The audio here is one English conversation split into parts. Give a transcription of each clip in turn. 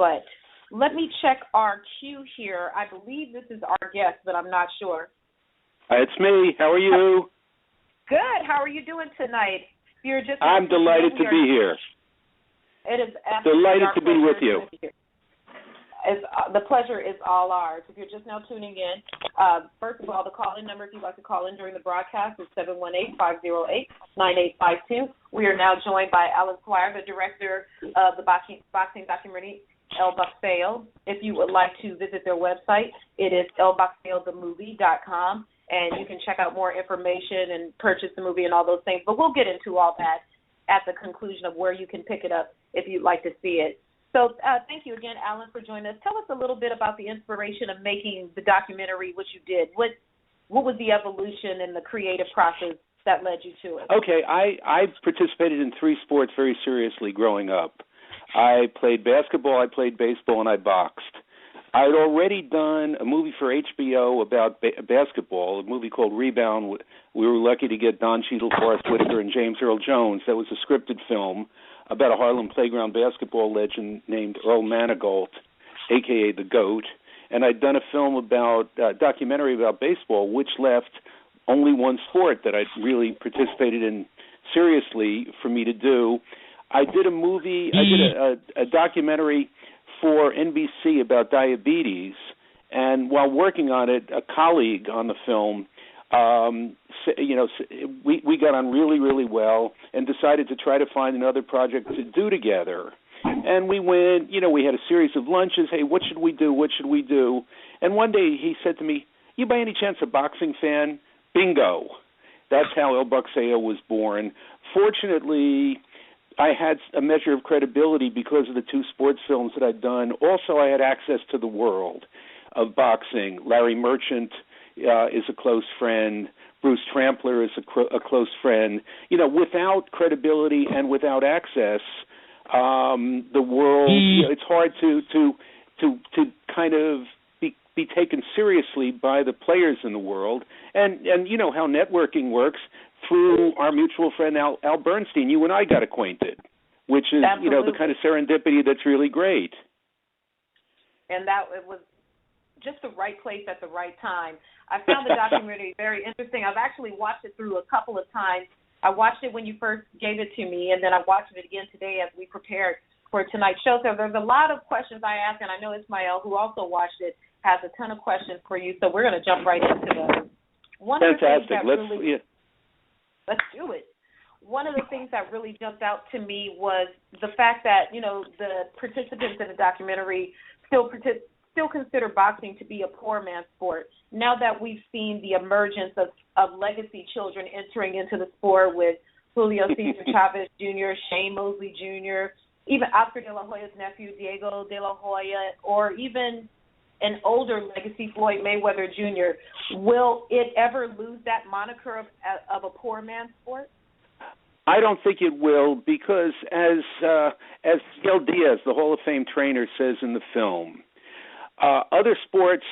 but let me check our queue here. I believe this is our guest, but I'm not sure. It's me. How are you? Good. How are you doing tonight? I'm delighted to be here. It is absolutely delighted to be with you. The pleasure is all ours. If you're just now tuning in, first of all, the call-in number, if you'd like to call in during the broadcast, is 718-508-9852. We are now joined by Alan Swyer, the director of the boxing documentary, El Boxeo. If you would like to visit their website, it is elboxeothemovie.com, and you can check out more information and purchase the movie and all those things. But we'll get into all that at the conclusion of where you can pick it up if you'd like to see it. So thank you again, Alan, for joining us. Tell us a little bit about the inspiration of making the documentary, what you did. What was the evolution and the creative process that led you to it? Okay, I participated in 3 sports very seriously growing up. I played basketball, I played baseball, and I boxed. I had already done a movie for HBO about basketball, a movie called Rebound. We were lucky to get Don Cheadle, Forrest Whitaker, and James Earl Jones. That was a scripted film about a Harlem playground basketball legend named Earl Manigault, a.k.a. the GOAT. And I'd done a film about, documentary about baseball, which left only one sport that I'd really participated in seriously for me to do. I did a movie, I did a documentary for NBC about diabetes, and while working on it, a colleague on the film, we got on really, really well and decided to try to find another project to do together. And we went, we had a series of lunches. Hey, what should we do? What should we do? And one day he said to me, you by any chance a boxing fan? Bingo. That's how El Boxeo was born. Fortunately, I had a measure of credibility because of the 2 sports films that I'd done. Also, I had access to the world of boxing. Larry Merchant is a close friend. Bruce Trampler is a close friend. Without credibility and without access, the world, it's hard to kind of be taken seriously by the players in the world. And you know how networking works. Through our mutual friend Al Bernstein, you and I got acquainted, which is, Absolutely. the kind of serendipity that's really great. And that it was just the right place at the right time. I found the documentary very interesting. I've actually watched it through a couple of times. I watched it when you first gave it to me, and then I watched it again today as we prepared for tonight's show. So there's a lot of questions I asked, and I know Ismael, who also watched it, has a ton of questions for you. So we're going to jump right into those. Fantastic. Let's do it. One of the things that really jumped out to me was the fact that, the participants in the documentary still consider boxing to be a poor man's sport. Now that we've seen the emergence of legacy children entering into the sport with Julio Cesar Chavez Jr., Shane Mosley Jr., even Oscar De La Hoya's nephew, Diego De La Hoya, or even an older legacy, Floyd Mayweather Jr., will it ever lose that moniker of a poor man's sport? I don't think it will, because as Miguel Diaz, the Hall of Fame trainer, says in the film, other sports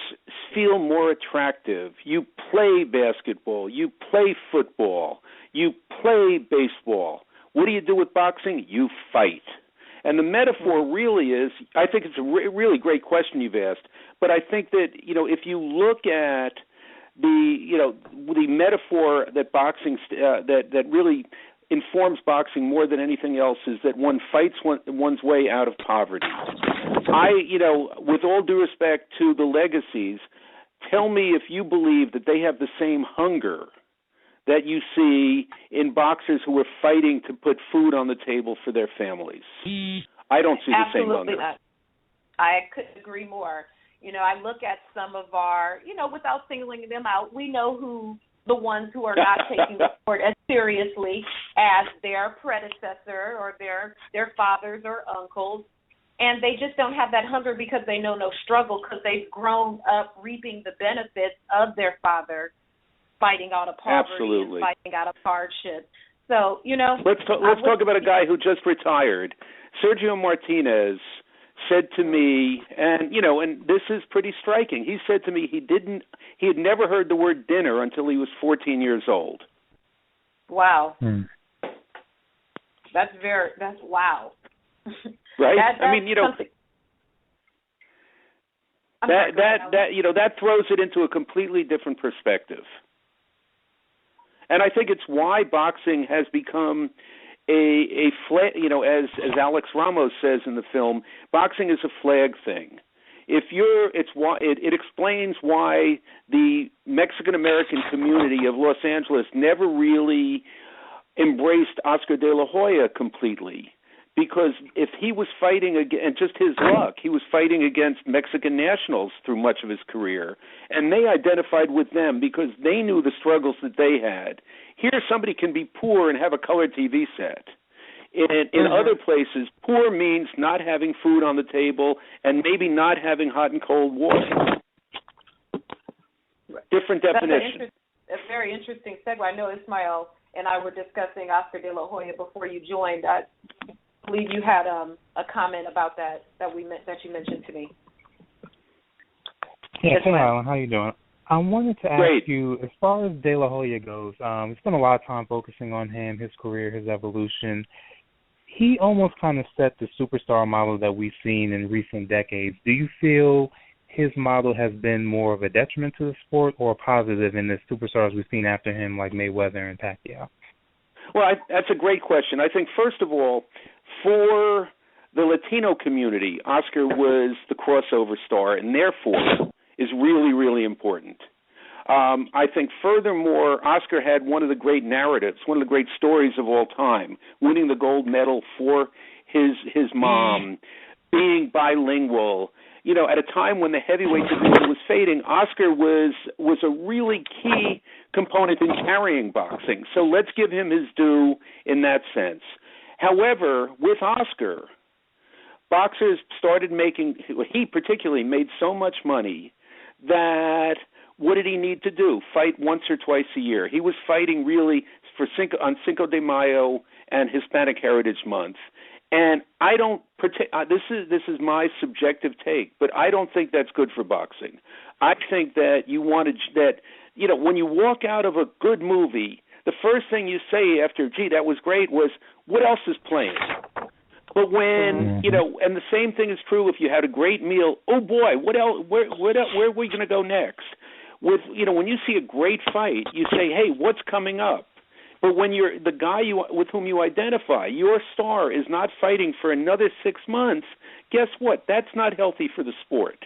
feel more attractive. You play basketball, you play football, you play baseball. What do you do with boxing? You fight. And the metaphor really is, I think it's a really great question you've asked, but I think that, if you look at the metaphor that boxing, that really informs boxing more than anything else, is that one fights one's way out of poverty. With all due respect to the legacies, tell me if you believe that they have the same hunger that you see in boxers who are fighting to put food on the table for their families. I don't see the same hunger. Absolutely not. I couldn't agree more. I look at some of our, without singling them out, we know who the ones who are not taking the sport as seriously as their predecessor or their fathers or uncles. And they just don't have that hunger because they know no struggle, because they've grown up reaping the benefits of their father fighting out of poverty Absolutely. and fighting out of hardship. So, Let's talk about a guy who just retired. Sergio Martinez said to me, and this is pretty striking. He said to me he had never heard the word dinner until he was 14 years old. Wow. That's wow. Right? Something. That throws it into a completely different perspective. And I think it's why boxing has become a flag. As Alex Ramos says in the film, boxing is a flag thing. It explains why the Mexican American community of Los Angeles never really embraced Oscar de la Hoya completely. Because if he was fighting and just his luck, he was fighting against Mexican nationals through much of his career, and they identified with them because they knew the struggles that they had. Here, somebody can be poor and have a color TV set. In other places, poor means not having food on the table and maybe not having hot and cold water. Different definition. That's a very interesting segue. I know Ismail and I were discussing Oscar de la Hoya before you joined. I believe you had a comment about that you mentioned to me. Yeah, hey Alan, how you doing? I wanted to ask you, as far as De La Hoya goes, we spent a lot of time focusing on him, his career, his evolution. He almost kind of set the superstar model that we've seen in recent decades. Do you feel his model has been more of a detriment to the sport or positive in the superstars we've seen after him, like Mayweather and Pacquiao? Well, that's a great question. I think, first of all, for the Latino community, Oscar was the crossover star and therefore is really, really important. I think, furthermore, Oscar had one of the great narratives, one of the great stories of all time, winning the gold medal for his mom, being bilingual. At a time when the heavyweight division was fading, Oscar was a really key component in carrying boxing. So let's give him his due in that sense. However, with Oscar, boxers started he particularly made so much money that what did he need to do? Fight once or twice a year. He was fighting really on Cinco de Mayo and Hispanic Heritage Month. And I don't this is my subjective take, but I don't think that's good for boxing. I think that when you walk out of a good movie, the first thing you say after, gee, that was great, was, what else is playing? But when, and the same thing is true if you had a great meal, oh boy, what else, where are we going to go next? When you see a great fight, you say, hey, what's coming up? But when you're the guy with whom you identify, your star is not fighting for another 6 months, guess what? That's not healthy for the sport.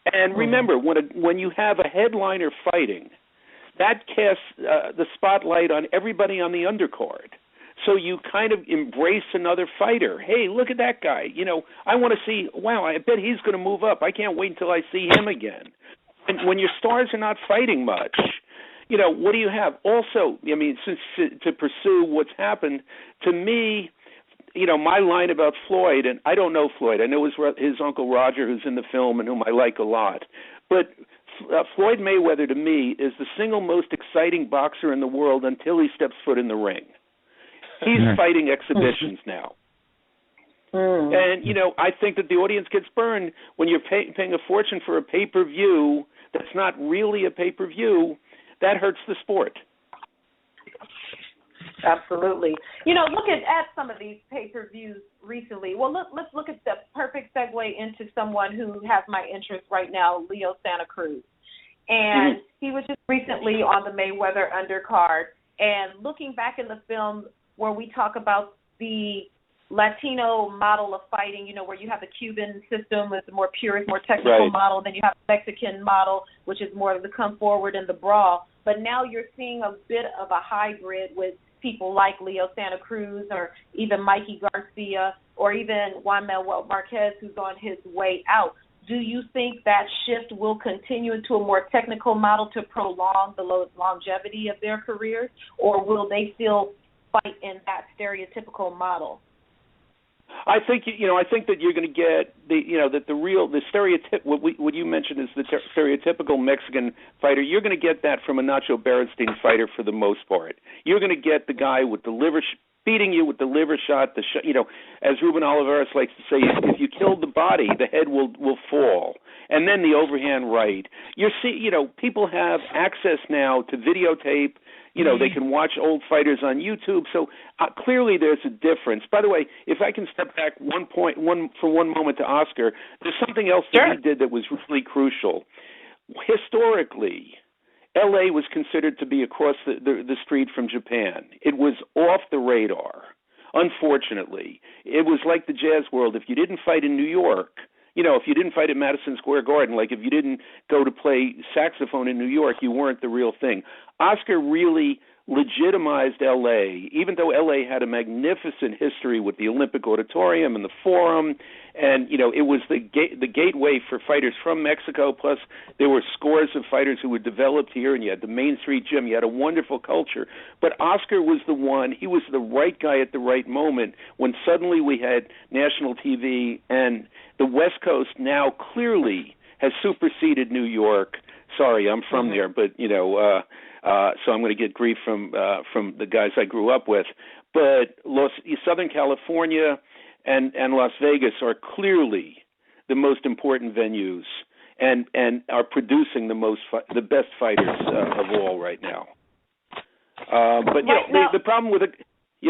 And remember, when you have a headliner fighting, that casts the spotlight on everybody on the undercard. So you kind of embrace another fighter. Hey, look at that guy. I want to see, wow, I bet he's going to move up. I can't wait until I see him again. And when your stars are not fighting much, what do you have? Also, to pursue what's happened, to me, my line about Floyd, and I don't know Floyd. I know his Uncle Roger, who's in the film and whom I like a lot. But Floyd Mayweather, to me, is the single most exciting boxer in the world until he steps foot in the ring. He's fighting exhibitions now. And, I think that the audience gets burned when you're paying a fortune for a pay-per-view that's not really a pay-per-view. That hurts the sport. Absolutely. Looking at some of these pay-per-views recently, well, let's look at the perfect segue into someone who has my interest right now, Leo Santa Cruz. And he was just recently on the Mayweather undercard. And looking back in the film where we talk about the Latino model of fighting, where you have the Cuban system with the more purist, more technical model, then you have the Mexican model, which is more of the come forward and the brawl. But now you're seeing a bit of a hybrid with people like Leo Santa Cruz or even Mikey Garcia or even Juan Manuel Marquez, who's on his way out. Do you think that shift will continue into a more technical model to prolong the longevity of their careers, or will they still fight in that stereotypical model? I think that you're going to get the stereotype. What you mentioned is the stereotypical Mexican fighter. You're going to get that from a Nacho Berenstein fighter for the most part. You're going to get the guy with the liver beating you with the liver shot. As Ruben Olivares likes to say, if you killed the body, the head will fall, and then the overhand right. People have access now to videotape. They can watch old fighters on YouTube. So clearly there's a difference. By the way, if I can step back for one moment to Oscar, there's something else that he did that was really crucial. Historically, L.A. was considered to be across the street from Japan. It was off the radar, unfortunately. It was like the jazz world. If you didn't fight in New York, if you didn't fight at Madison Square Garden, like if you didn't go to play saxophone in New York, you weren't the real thing. Oscar really legitimized L.A., even though L.A. had a magnificent history with the Olympic Auditorium and the Forum, and, it was the gateway for fighters from Mexico, plus there were scores of fighters who were developed here, and you had the Main Street Gym, you had a wonderful culture. But Oscar was the one, he was the right guy at the right moment when suddenly we had national TV, and the West Coast now clearly has superseded New York. Sorry, I'm from there, but, so I'm going to get grief from the guys I grew up with. But Southern California and Las Vegas are clearly the most important venues and are producing the best fighters of all right now. But the problem with it,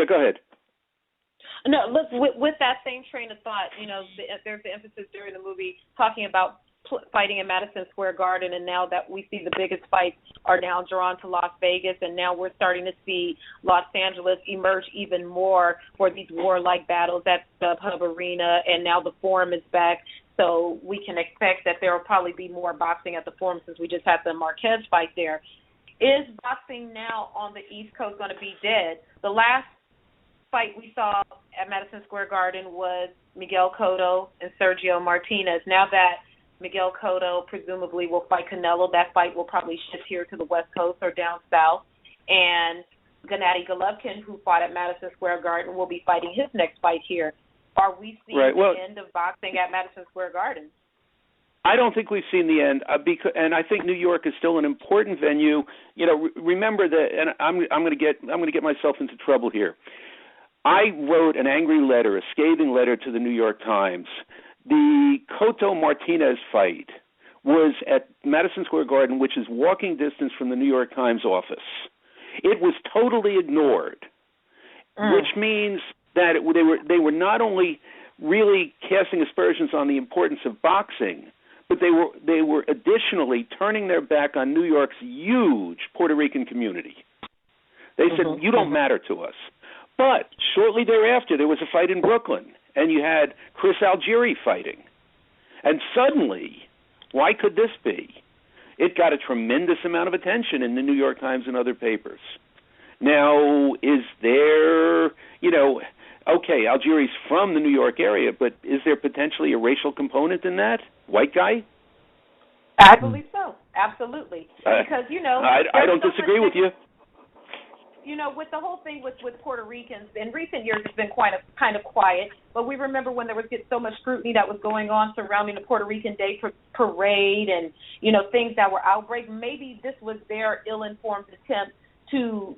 go ahead. No, look, with that same train of thought, there's the emphasis during the movie talking about fighting in Madison Square Garden, and now that we see the biggest fights are now drawn to Las Vegas, and now we're starting to see Los Angeles emerge even more for these warlike battles at StubHub Arena, and now the Forum is back, so we can expect that there will probably be more boxing at the Forum since we just had the Marquez fight there. Is boxing now on the East Coast going to be dead? The last fight we saw at Madison Square Garden was Miguel Cotto and Sergio Martinez. Now that Miguel Cotto presumably will fight Canelo, that fight will probably shift here to the West Coast or down south. And Gennady Golovkin, who fought at Madison Square Garden, will be fighting his next fight here. Are we seeing the end of boxing at Madison Square Garden? I don't think we've seen the end, and I think New York is still an important venue. Remember that, and I'm going to get myself into trouble here. I wrote an angry letter, a scathing letter to the New York Times. The Cotto-Martinez fight was at Madison Square Garden, which is walking distance from the New York Times office. It was totally ignored, which means that they were not only really casting aspersions on the importance of boxing, but they were additionally turning their back on New York's huge Puerto Rican community. They said, you don't matter to us. But shortly thereafter, there was a fight in Brooklyn, and you had Chris Algieri fighting. And suddenly, why could this be? It got a tremendous amount of attention in the New York Times and other papers. Now, is there, okay, Algieri's from the New York area, but is there potentially a racial component in that? White guy? I believe so, absolutely. Because, I don't disagree with you. With the whole thing with Puerto Ricans, in recent years it's been kind of quiet, but we remember when there was so much scrutiny that was going on surrounding the Puerto Rican Day parade and, things that were outbreaks. Maybe this was their ill-informed attempt to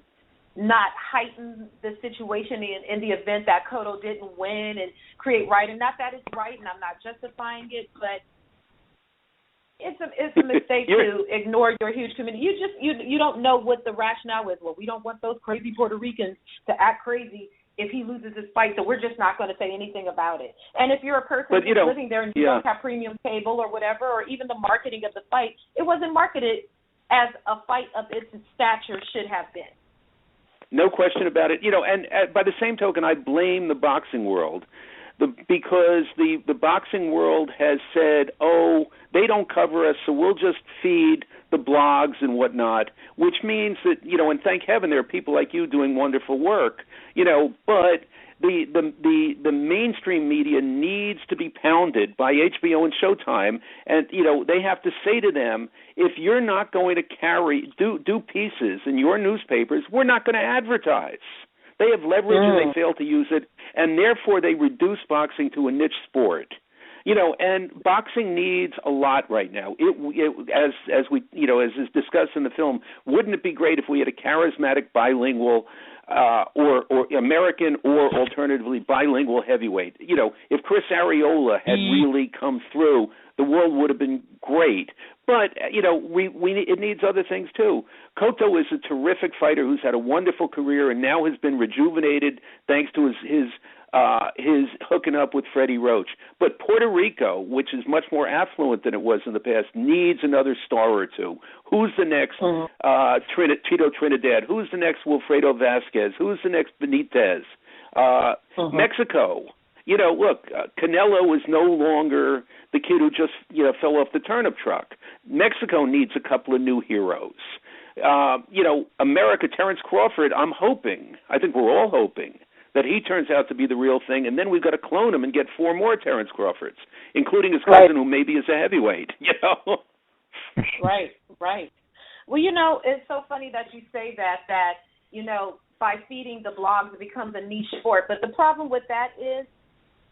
not heighten the situation in the event that Cotto didn't win and create right. And not that it's right, and I'm not justifying it, but it's a mistake to ignore your huge community. You don't know what the rationale is. Well, we don't want those crazy Puerto Ricans to act crazy if he loses his fight, so we're just not going to say anything about it. And if you're a person who's living there and you don't have premium cable or whatever, or even the marketing of the fight, it wasn't marketed as a fight of its stature should have been. No question about it. And by the same token, I blame the boxing world. Because the boxing world has said, they don't cover us, so we'll just feed the blogs and whatnot, which means that, and thank heaven there are people like you doing wonderful work, but the mainstream media needs to be pounded by HBO and Showtime, and, they have to say to them, if you're not going to do pieces in your newspapers, we're not going to advertise. They have leverage and they fail to use it, and therefore they reduce boxing to a niche sport. And boxing needs a lot right now. As is discussed in the film, wouldn't it be great if we had a charismatic, bilingual or American or alternatively bilingual heavyweight. If Chris Arreola had really come through, the world would have been great. But it needs other things too. Cotto is a terrific fighter who's had a wonderful career and now has been rejuvenated thanks to his hooking up with Freddie Roach. But Puerto Rico, which is much more affluent than it was in the past, needs another star or two. Who's the next Tito Trinidad? Who's the next Wilfredo Vasquez? Who's the next Benitez? Mexico. Look, Canelo is no longer the kid who just fell off the turnip truck. Mexico needs a couple of new heroes. America, Terrence Crawford, I think we're all hoping that he turns out to be the real thing, and then we've got to clone him and get 4 more Terrence Crawfords, including his cousin, who maybe is a heavyweight. Right. Well, it's so funny that you say that by feeding the blogs, it becomes a niche sport. But the problem with that is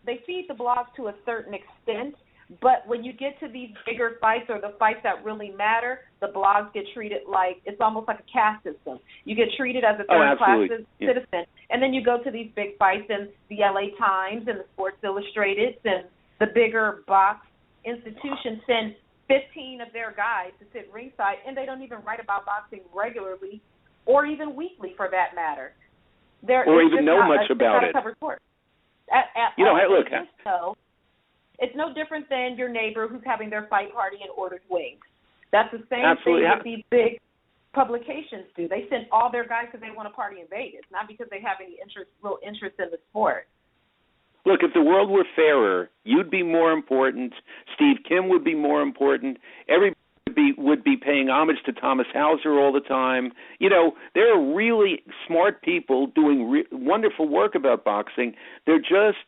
they feed the blogs to a certain extent, but when you get to these bigger fights or the fights that really matter, the blogs get treated like it's almost like a caste system. You get treated as a third-class citizen, and then you go to these big fights in the LA Times and the Sports Illustrated and the bigger box institutions send 15 of their guys to sit ringside, and they don't even write about boxing regularly or even weekly for that matter. Or even know much about it. It's no different than your neighbor who's having their fight party and orders wings. That's the same thing that these big publications do. They send all their guys because they want to party in Vegas, not because they have any real interest in the sport. Look, if the world were fairer, you'd be more important. Steve Kim would be more important. Everybody would be paying homage to Thomas Hauser all the time. There are really smart people doing wonderful work about boxing. They're just,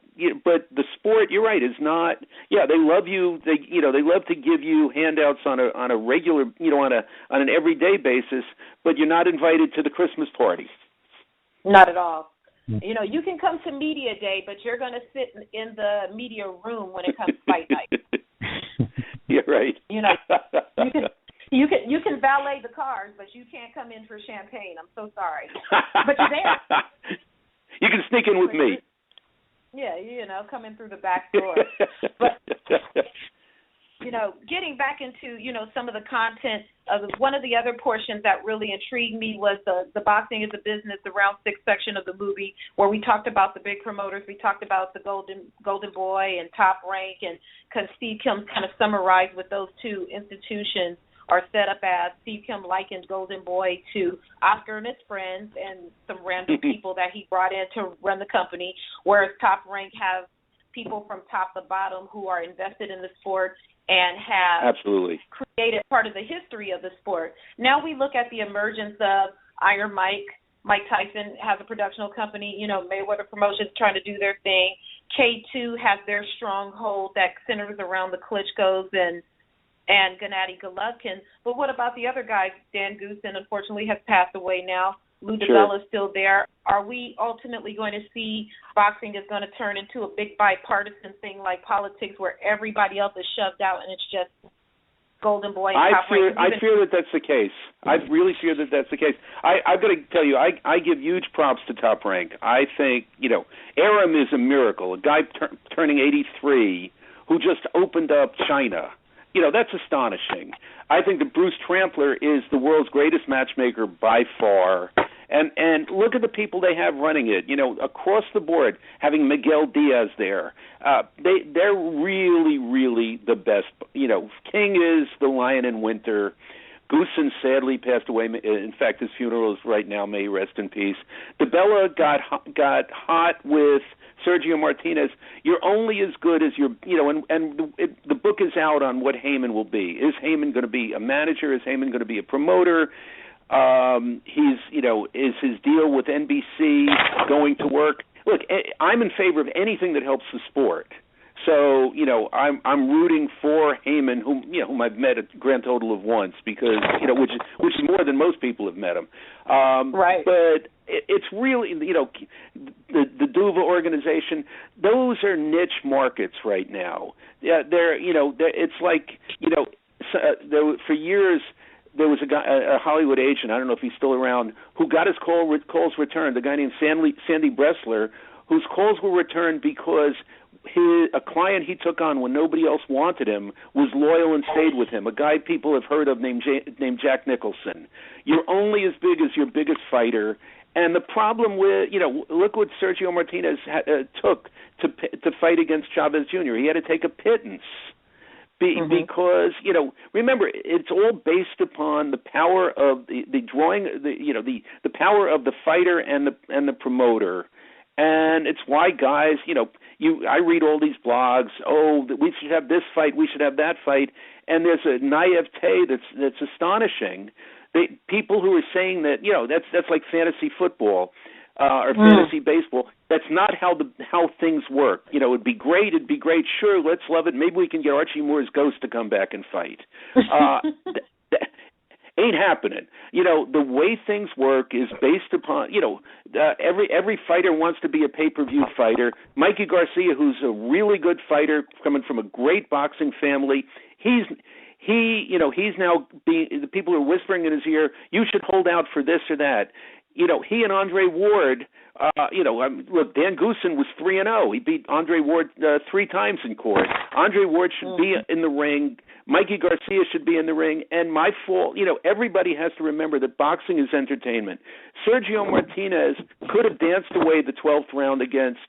but the sport, you're right, is not. Yeah, they love you. They love to give you handouts on a regular, on an everyday basis. But you're not invited to the Christmas party. Not at all. You can come to media day, but you're going to sit in the media room when it comes to fight night. You're right. You can valet the cars, but you can't come in for champagne. I'm so sorry, but you're there. You can sneak in with me. Yeah, come in through the back door. But getting back into some of the content of one of the other portions that really intrigued me was the boxing is a business, the round 6 section of the movie, where we talked about the big promoters. We talked about the Golden Boy and Top Rank, and because Steve Kim kind of summarized what those two institutions are set up as. Steve Kim likened Golden Boy to Oscar and his friends and some random people that he brought in to run the company, whereas Top Rank has people from top to bottom who are invested in the sport and have created part of the history of the sport. Now we look at the emergence of Iron Mike. Mike Tyson has a production company. Mayweather Promotions trying to do their thing. K2 has their stronghold that centers around the Klitschko's and Gennady Golovkin. But what about the other guys? Dan Goosen, unfortunately, has passed away now. Lou DiBella is still there. Are we ultimately going to see boxing is going to turn into a big bipartisan thing like politics where everybody else is shoved out and it's just Golden Boy and Top Rank? I fear that that's the case. I really fear that that's the case. I've got to tell you, I give huge props to Top Rank. I think, Aram is a miracle, a guy turning 83 who just opened up China. That's astonishing. I think that Bruce Trampler is the world's greatest matchmaker by far. And look at the people they have running it. Across the board, having Miguel Diaz there, they're really, really the best. King is the lion in winter. Goosen sadly passed away. In fact, his funeral is right now. May he rest in peace. DiBella got hot with Sergio Martinez. You're only as good as your, the book is out on what Heyman will be. Is Heyman going to be a manager? Is Heyman going to be a promoter? Is his deal with NBC going to work? Look, I'm in favor of anything that helps the sport. So, I'm rooting for Heyman, whom I've met a grand total of once, because which is more than most people have met him. Right. But it's really the Duva organization. Those are niche markets right now. Yeah, it's like for years. there was a guy, a Hollywood agent, I don't know if he's still around, who got his calls returned, a guy named Sandy Bressler, whose calls were returned because a client he took on when nobody else wanted him was loyal and stayed with him, a guy people have heard of named Jack Nicholson. You're only as big as your biggest fighter. And the problem with, look what Sergio Martinez took to fight against Chavez Jr. He had to take a pittance. Because, remember, it's all based upon the power of the power of the fighter and the promoter. And it's why guys, I read all these blogs, we should have this fight, we should have that fight, and there's a naivete that's astonishing. People who are saying that, that's like fantasy football or fantasy baseball. That's not how things work. It'd be great. Sure, let's love it. Maybe we can get Archie Moore's ghost to come back and fight. Ain't happening. The way things work is based upon, every fighter wants to be a pay-per-view fighter. Mikey Garcia, who's a really good fighter, coming from a great boxing family, he's now the people are whispering in his ear, you should hold out for this or that. He and Andre Ward, look, Dan Goossen was 3-0. He beat Andre Ward 3 times in court. Andre Ward should be in the ring. Mikey Garcia should be in the ring. And my fault, everybody has to remember that boxing is entertainment. Sergio Martinez could have danced away the 12th round against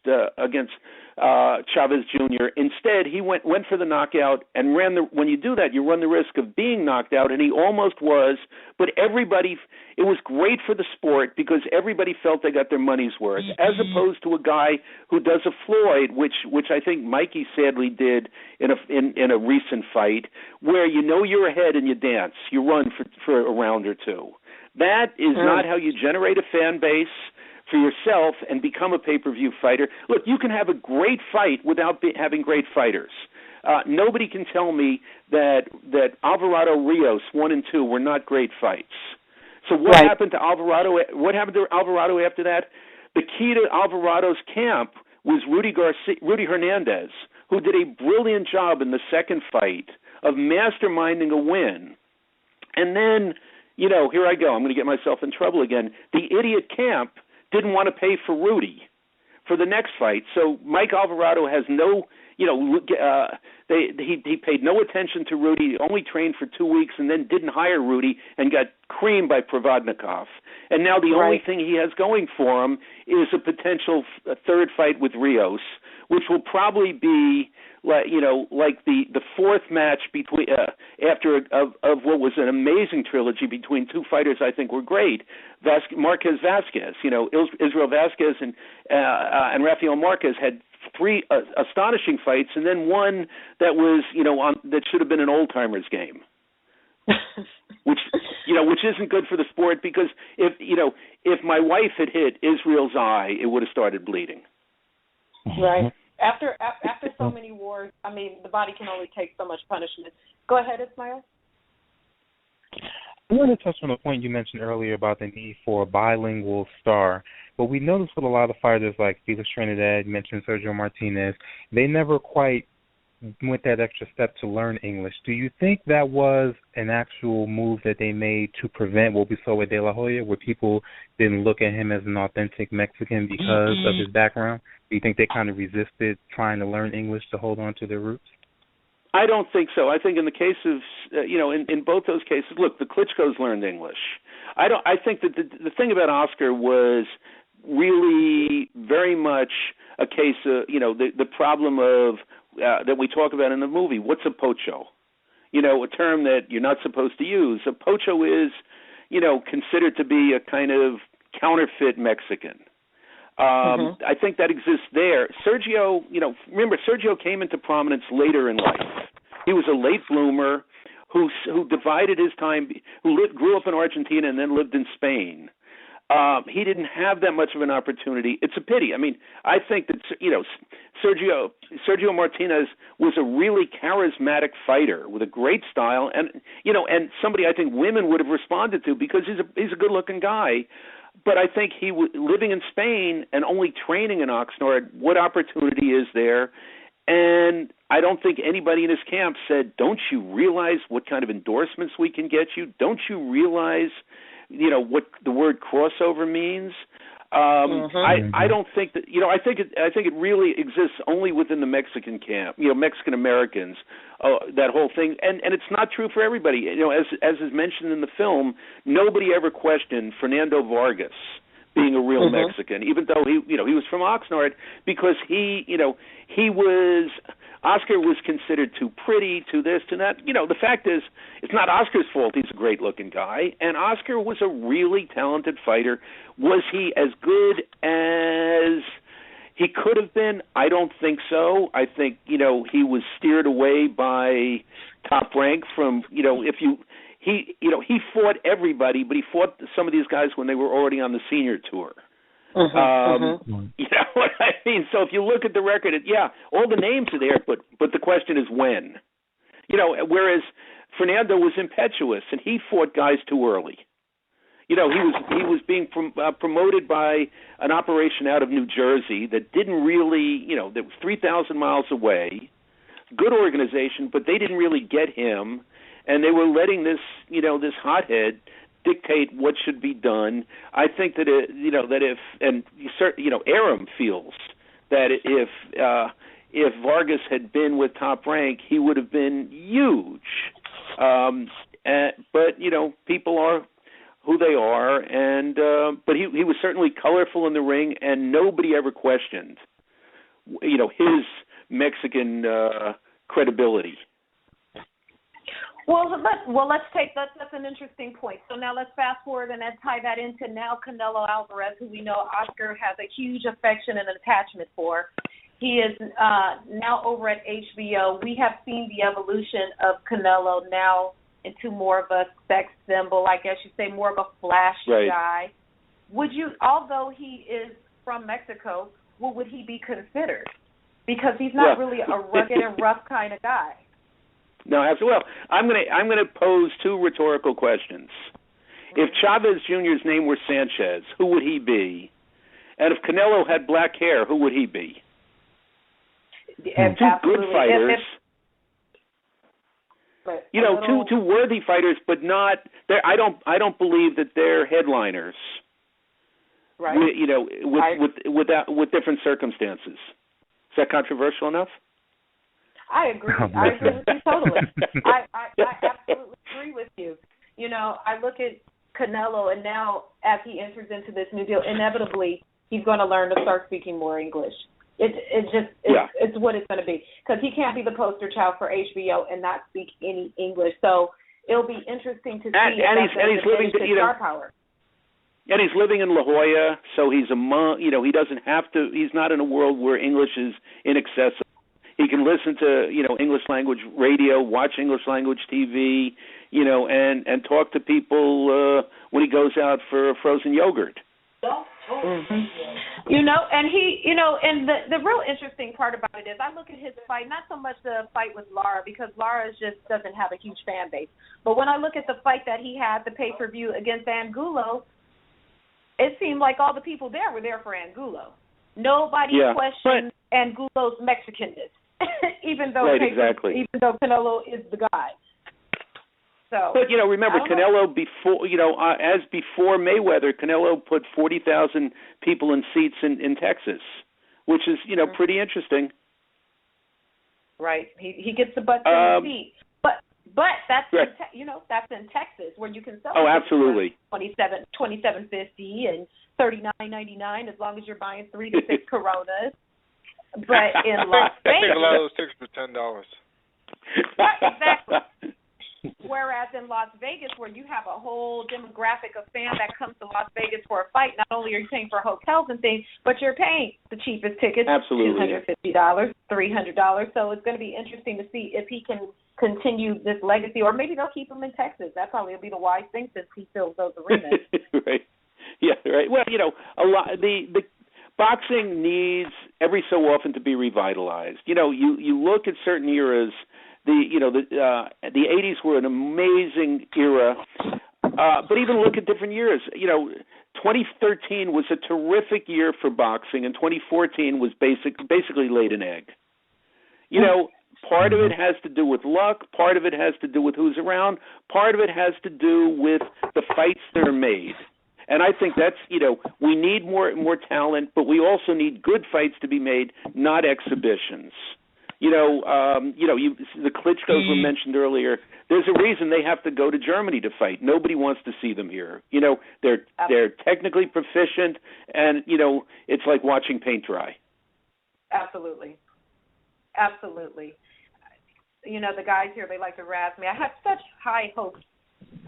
Chavez Jr. Instead, he went for the knockout and when you do that, you run the risk of being knocked out, and he almost was, but it was great for the sport because everybody felt they got their money's worth, as opposed to a guy who does a Floyd, which I think Mikey sadly did in a recent fight, where you're ahead and you dance, you run for a round or two. That is not how you generate a fan base for yourself and become a pay-per-view fighter. Look, you can have a great fight without having great fighters. Nobody can tell me that Alvarado Rios 1 and 2 were not great fights. So what happened to Alvarado? What happened to Alvarado after that? The key to Alvarado's camp was Rudy Hernandez, who did a brilliant job in the second fight of masterminding a win. And then, here I go. I'm going to get myself in trouble again. The idiot camp didn't want to pay for Rudy for the next fight. So Mike Alvarado has no, he paid no attention to Rudy, only trained for 2 weeks and then didn't hire Rudy and got creamed by Provodnikov. And now the only thing he has going for him is a potential third fight with Rios, which will probably be like the fourth match between after what was an amazing trilogy between two fighters I think were great, Marquez Vasquez. Israel Vasquez and Rafael Marquez had 3 astonishing fights, and then one that was that should have been an old timers game. which isn't good for the sport, because if my wife had hit Israel's eye, it would have started bleeding. Right. After so many wars, the body can only take so much punishment. Go ahead, Ismail. I want to touch on a point you mentioned earlier about the need for a bilingual star. But we noticed with a lot of fighters like Felix Trinidad, mentioned Sergio Martinez, they never quite went that extra step to learn English. Do you think that was an actual move that they made to prevent what we saw with De La Hoya, where people didn't look at him as an authentic Mexican because of his background? Do you think they kind of resisted trying to learn English to hold on to their roots? I don't think so. I think in the case of, in both those cases, look, the Klitschko's learned English. I think that the thing about Oscar was really very much a case of, the problem of, that we talk about in the movie. What's a pocho? A term that you're not supposed to use. A pocho is, considered to be a kind of counterfeit Mexican. I think that exists there. Sergio, remember, Sergio came into prominence later in life. He was a late bloomer who divided his time, grew up in Argentina and then lived in Spain. He didn't have that much of an opportunity. It's a pity. I think that Sergio Martinez was a really charismatic fighter with a great style, and somebody I think women would have responded to, because he's a good-looking guy. But I think living in Spain and only training in Oxnard, what opportunity is there? And I don't think anybody in his camp said, "Don't you realize what kind of endorsements we can get you? Don't you realize, what the word crossover means?" I don't think that. I think it really exists only within the Mexican camp. Mexican Americans. That whole thing, and it's not true for everybody. As is mentioned in the film, nobody ever questioned Fernando Vargas being a real Mexican, even though he was from Oxnard, because Oscar was considered too pretty, too this, to that. The fact is, it's not Oscar's fault. He's a great-looking guy, and Oscar was a really talented fighter. Was he as good as he could have been? I don't think so. I think, he was steered away by Top Rank from, he fought everybody, but he fought some of these guys when they were already on the senior tour. You know what I mean? So if you look at the record, all the names are there, but the question is when. Whereas Fernando was impetuous and he fought guys too early. He was being promoted by an operation out of New Jersey that didn't really, that was 3,000 miles away. Good organization, but they didn't really get him, and they were letting this hothead dictate what should be done. I think that Aram feels that if Vargas had been with Top Rank, he would have been huge. But people are who they are, and but he was certainly colorful in the ring, and nobody ever questioned, his Mexican credibility. That's an interesting point. So now let's fast forward and then tie that into now Canelo Alvarez, who we know Oscar has a huge affection and attachment for. He is now over at HBO. We have seen the evolution of Canelo now into more of a sex symbol, I guess you say, more of a flashy guy. Although he is from Mexico, what would he be considered? Because he's not really a rugged and rough kind of guy. No, absolutely. Well, I'm going to pose two rhetorical questions. If Chavez Jr.'s name were Sanchez, who would he be? And if Canelo had black hair, who would he be? Two good fighters. Two worthy fighters, but not. I don't believe that they're headliners. Right. With different circumstances. Is that controversial enough? I agree. I agree with you totally. I absolutely agree with you. I look at Canelo, and now as he enters into this new deal, inevitably he's going to learn to start speaking more English. It's what it's going to be, because he can't be the poster child for HBO and not speak any English. So it'll be interesting to see. And he's living, star power. And he's living in La Jolla, so he's he doesn't have to. He's not in a world where English is inaccessible. He can listen to, English language radio, watch English language TV, and talk to people when he goes out for frozen yogurt. Mm-hmm. And and the real interesting part about it is I look at his fight, not so much the fight with Lara, because Lara just doesn't have a huge fan base. But when I look at the fight that he had, the pay-per-view against Angulo, it seemed like all the people there were there for Angulo. Nobody questioned Angulo's Mexicanness. even though Canelo is the guy. So, but remember Canelo before Mayweather, Canelo put 40,000 people in seats in Texas, which is pretty interesting. Right, he gets the butt in the seat, but that's that's in Texas where you can sell. Oh, absolutely. $27.50 and $39.99 as long as you're buying 3 to 6 Coronas. But in Las Vegas, I think a lot of those tickets for $10. Right, exactly. Whereas in Las Vegas, where you have a whole demographic of fans that comes to Las Vegas for a fight, not only are you paying for hotels and things, but you're paying the cheapest tickets, absolutely, $250, $300. So it's going to be interesting to see if he can continue this legacy, or maybe they'll keep him in Texas. That probably will be the wise thing since he fills those arenas. Right. Yeah. Right. Well, a lot the boxing needs every so often to be revitalized. You look at certain eras. The 80s were an amazing era, but even look at different years. 2013 was a terrific year for boxing, and 2014 was basically laid an egg. Part of it has to do with luck. Part of it has to do with who's around. Part of it has to do with the fights that are made. And I think that's, we need more talent, but we also need good fights to be made, not exhibitions. The Klitschko's were mentioned earlier. There's a reason they have to go to Germany to fight. Nobody wants to see them here. They're technically proficient, and it's like watching paint dry. Absolutely. The guys here, they like to razz me. I have such high hopes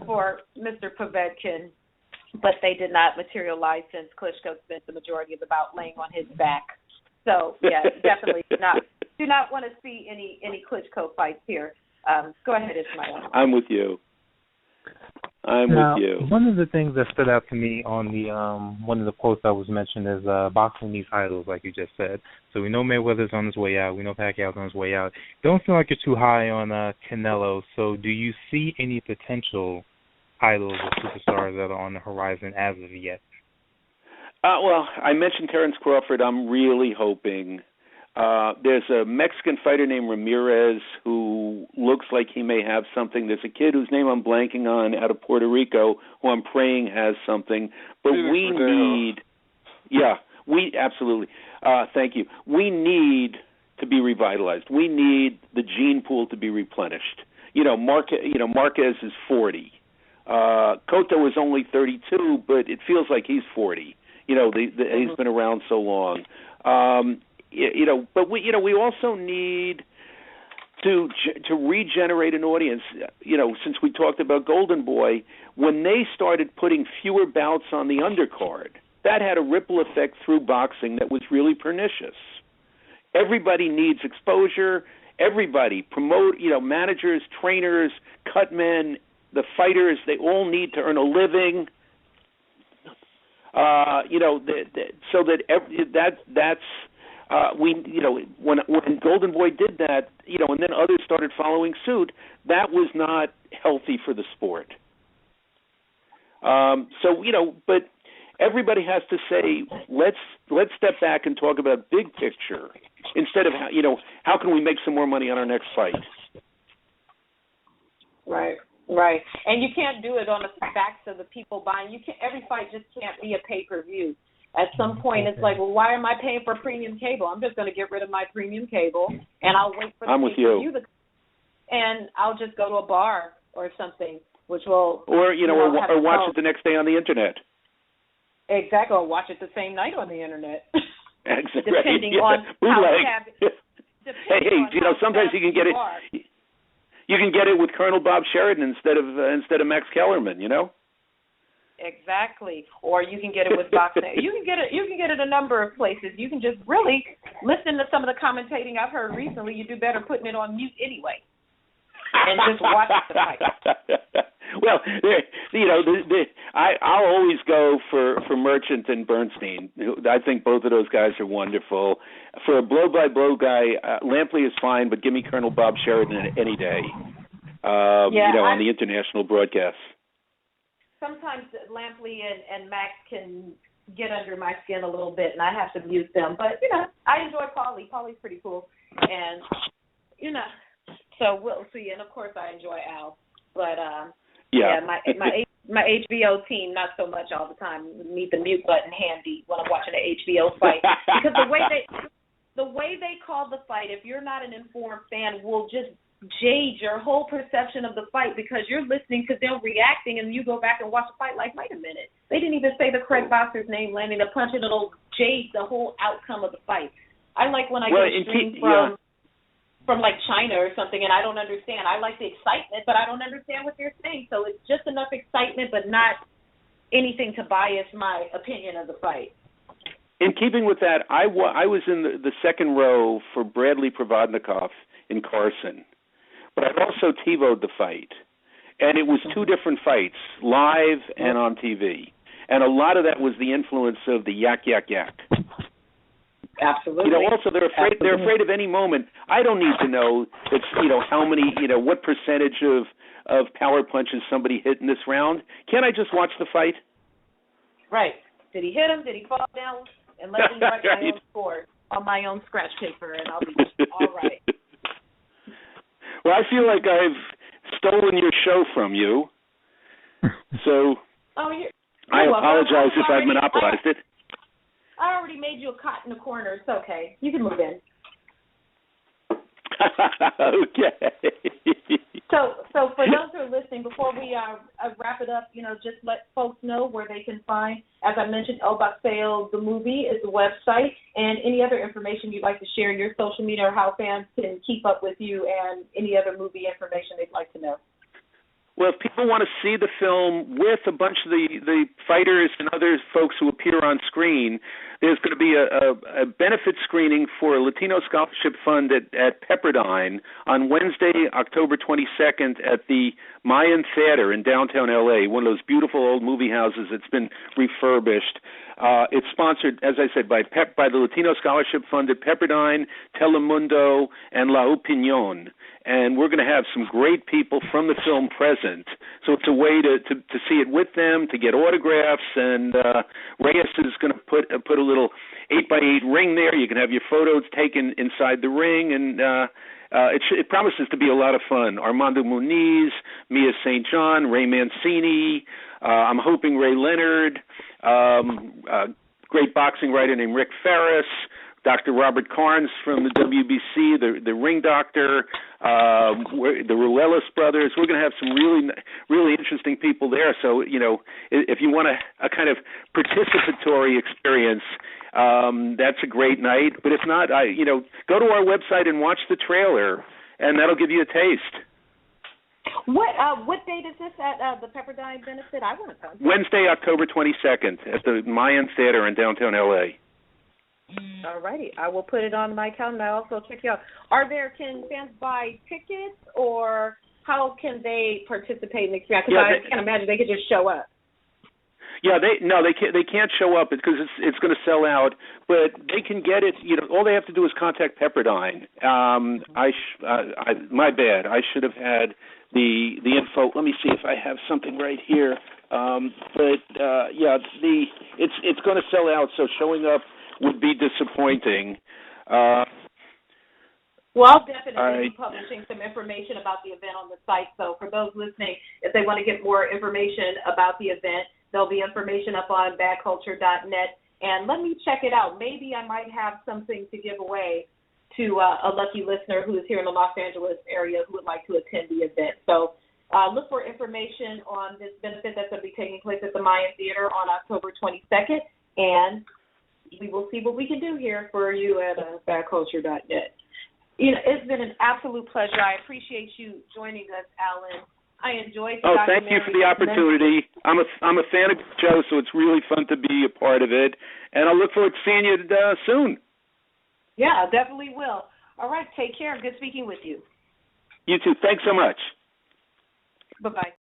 for Mr. Povetkin, but they did not materialize since Klitschko spent the majority of the bout laying on his back. So, yeah, definitely do not want to see any Klitschko fights here. Go ahead, Ismail. I'm with you. One of the things that stood out to me on the one of the quotes that was mentioned is boxing needs idols, like you just said. So we know Mayweather's on his way out. We know Pacquiao's on his way out. Don't feel like you're too high on Canelo. So do you see any potential idols or superstars that are on the horizon as of yet? Well, I mentioned Terrence Crawford. I'm really hoping. There's a Mexican fighter named Ramirez who looks like he may have something. There's a kid whose name I'm blanking on out of Puerto Rico who I'm praying has something. But we need, absolutely. Thank you. We need to be revitalized. We need the gene pool to be replenished. Marquez is 40. Cotto is only 32, but it feels like he's 40. He's been around so long. But we also need to regenerate an audience. Since we talked about Golden Boy, when they started putting fewer bouts on the undercard, that had a ripple effect through boxing that was really pernicious. Everybody needs exposure. Everybody, managers, trainers, cut men, the fighters, they all need to earn a living. So that's when Golden Boy did that, and then others started following suit, that was not healthy for the sport. But everybody has to say, let's step back and talk about big picture instead of how can we make some more money on our next fight. Right. And you can't do it on the backs of the people buying. Every fight just can't be a pay-per-view. At some point, it's like, well, why am I paying for premium cable? I'm just going to get rid of my premium cable, and I'll wait for the pay-per-view and I'll just go to a bar or something, which will or watch it the next day on the internet. Exactly, or watch it the same night on the internet. Exactly. Depending on how sometimes you can get it. You can get it with Colonel Bob Sheridan instead of Max Kellerman, Exactly. Or you can get it with Boxeo. You can get it a number of places. You can just really listen to some of the commentating I've heard recently. You do better putting it on mute anyway. And just watch the fight. Well, I'll always go for Merchant and Bernstein. I think both of those guys are wonderful. For a blow-by-blow guy, Lampley is fine, but give me Colonel Bob Sheridan any day. On the international broadcasts. Sometimes Lampley and Max can get under my skin a little bit, and I have to mute them. But I enjoy Paulie. Paulie's pretty cool, and so we'll see. And of course, I enjoy Al. But my HBO team, not so much all the time. Need the mute button handy when I'm watching an HBO fight because the way they call the fight, if you're not an informed fan, will just jade your whole perception of the fight because you're listening to them reacting, and you go back and watch the fight like, wait a minute, they didn't even say the correct boxer's name, landing a punch, and it'll jade the whole outcome of the fight. I like when I get a stream from like China or something, and I don't understand. I like the excitement, but I don't understand what they're saying. So it's just enough excitement, but not anything to bias my opinion of the fight. In keeping with that, I was in the second row for Bradley Provodnikov in Carson, but I also TiVo'd the fight, and it was two different fights, live and on TV, and a lot of that was the influence of the yak, yak, yak. Absolutely. Also they're afraid. They're afraid of any moment. I don't need to know it's how many what percentage of power punches somebody hit in this round. Can't I just watch the fight? Right. Did he hit him? Did he fall down? And let me write my own score on my own scratch paper, and I'll be all right. Well, I feel like I've stolen your show from you, so I apologize if I've monopolized it. I already made you a cot in the corner. It's okay. You can move in. Okay. So for those who are listening, before we wrap it up, just let folks know where they can find, as I mentioned, El Boxeo, the movie, is the website, and any other information you'd like to share, your social media, or how fans can keep up with you, and any other movie information they'd like to know. Well, if people want to see the film with a bunch of the fighters and other folks who appear on screen, there's going to be a benefit screening for a Latino Scholarship Fund at Pepperdine on Wednesday, October 22nd at the Mayan Theater in downtown L.A., one of those beautiful old movie houses that's been refurbished. It's sponsored, as I said, by the Latino Scholarship Fund at Pepperdine, Telemundo, and La Opinion. And we're going to have some great people from the film present. So it's a way to see it with them, to get autographs. And Reyes is going to put a little 8x8 ring there. You can have your photos taken inside the ring, and it promises to be a lot of fun. Armando Muniz, Mia St. John, Ray Mancini. I'm hoping Ray Leonard. Great boxing writer named Rick Ferris. Dr. Robert Carnes from the WBC, the ring doctor, the Ruelas brothers. We're going to have some really interesting people there. So, if you want a kind of participatory experience, that's a great night. But if not, go to our website and watch the trailer, and that'll give you a taste. What date is this at the Pepperdine benefit? I want to come. Wednesday, October 22nd at the Mayan Theater in downtown L.A. All righty. I will put it on my calendar. I'll also check you out. Can fans buy tickets, or how can they participate in the experience? Because I can't imagine they could just show up. Yeah, they can't show up because it's going to sell out, but they can get it. All they have to do is contact Pepperdine. My bad. I should have had the info. Let me see if I have something right here. It's going to sell out, so showing up would be disappointing. Well, I'll definitely be publishing some information about the event on the site. So for those listening, if they want to get more information about the event, there'll be information up on badculture.net. And let me check it out. Maybe I might have something to give away to a lucky listener who is here in the Los Angeles area who would like to attend the event. So look for information on this benefit that's going to be taking place at the Mayan Theater on October 22nd. And we will see what we can do here for you at badculture.net. It's been an absolute pleasure. I appreciate you joining us, Alan. I enjoyed the documentary. Thank you for the opportunity. I'm a fan of the show, so it's really fun to be a part of it. And I look forward to seeing you soon. Yeah, I definitely will. All right, take care. Good speaking with you. You too. Thanks so much. Bye-bye.